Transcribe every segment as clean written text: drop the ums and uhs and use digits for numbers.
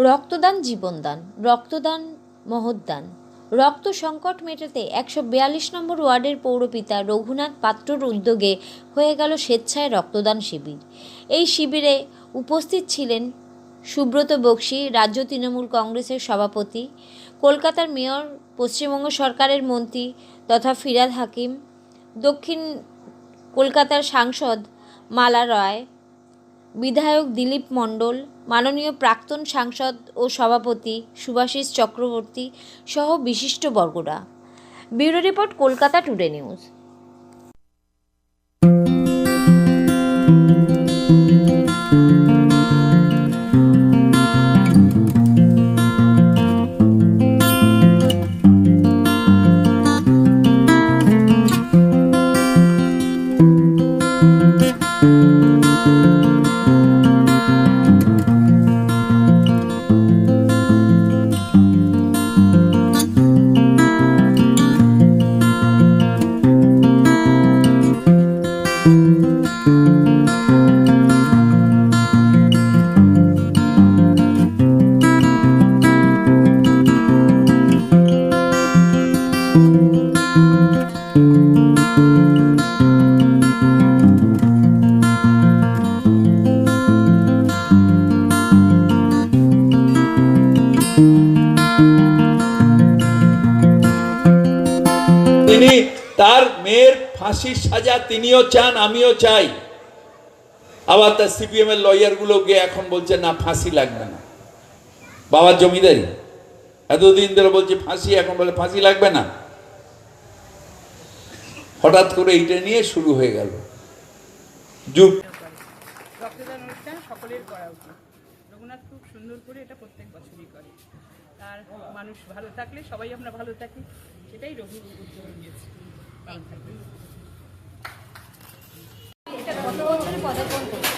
রক্তদান জীবনদান, রক্তদান মহৎদান। রক্ত সংকট মেটাতে 142 নম্বর ওয়ার্ডের পৌরপিতা রঘুনাথ পাত্রর উদ্যোগে হয়ে গেল স্বেচ্ছায় রক্তদান শিবির। এই শিবিরে উপস্থিত ছিলেন সুব্রত বক্সী, রাজ্য তৃণমূল কংগ্রেসের সভাপতি, কলকাতার মেয়র, পশ্চিমবঙ্গ সরকারের মন্ত্রী তথা ফিরহাদ হাকিম, দক্ষিণ কলকাতার সাংসদ মালা রায়, বিধায়ক দিলীপ মণ্ডল, মাননীয় প্রাক্তন সাংসদ ও সভাপতি শুভাশিস চক্রবর্তী সহ বিশিষ্টবর্গরা। Bureau report, Kolkata today news. তিনি তার মেয়ের ফাঁসির সাজা তিনিও চান, আমিও চাই। আবার তার সিপিএম এর লয়ার গুলো গিয়ে এখন বলছে না ফাঁসি লাগবে না। বাবার জমিদারি এতদিন ধরে বলছে ফাঁসি, এখন বলে ফাঁসি লাগবে না। হঠাৎ করে এইটা নিয়ে শুরু হয়ে গেল যুগ। রক্তদান অনুষ্ঠান সকলের করা উচিত। রঘুনাথ খুব সুন্দর করে এটা প্রত্যেক বছরই করে। আর মানুষ ভালো থাকলে সবাই আমরা ভালো থাকি, এটাই রঘু উদ্যোগ নিয়েছে। ভালো থাকবে। এটা কত বছরে পদার্পণ করছে?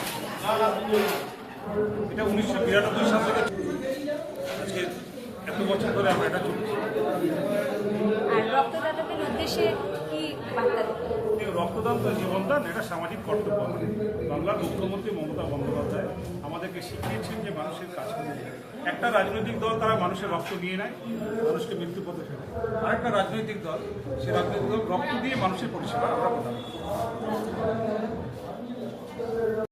এটা 1992 সাল থেকে আজকে এত বছর ধরে আমরা এটা চলছি। আর রক্তদাতাদের উদ্দেশ্যে কি বার্তা দেবেন? রক্তদান তো জীবনদান, এটা সামাজিক কর্তব্য। বাংলার মুখ্যমন্ত্রী মমতা বন্দ্যোপাধ্যায় আমাদেরকে শিখিয়েছেন যে মানুষের কাজ করতে। একটা রাজনৈতিক দল তারা মানুষের রক্ত নিয়ে নেয়, মানুষকে মৃত্যু পথে ফেলে। আরেকটা রাজনৈতিক দল, সে রাজনৈতিক দল রক্ত দিয়ে মানুষের পরিষেবা আমরা প্রদান করি।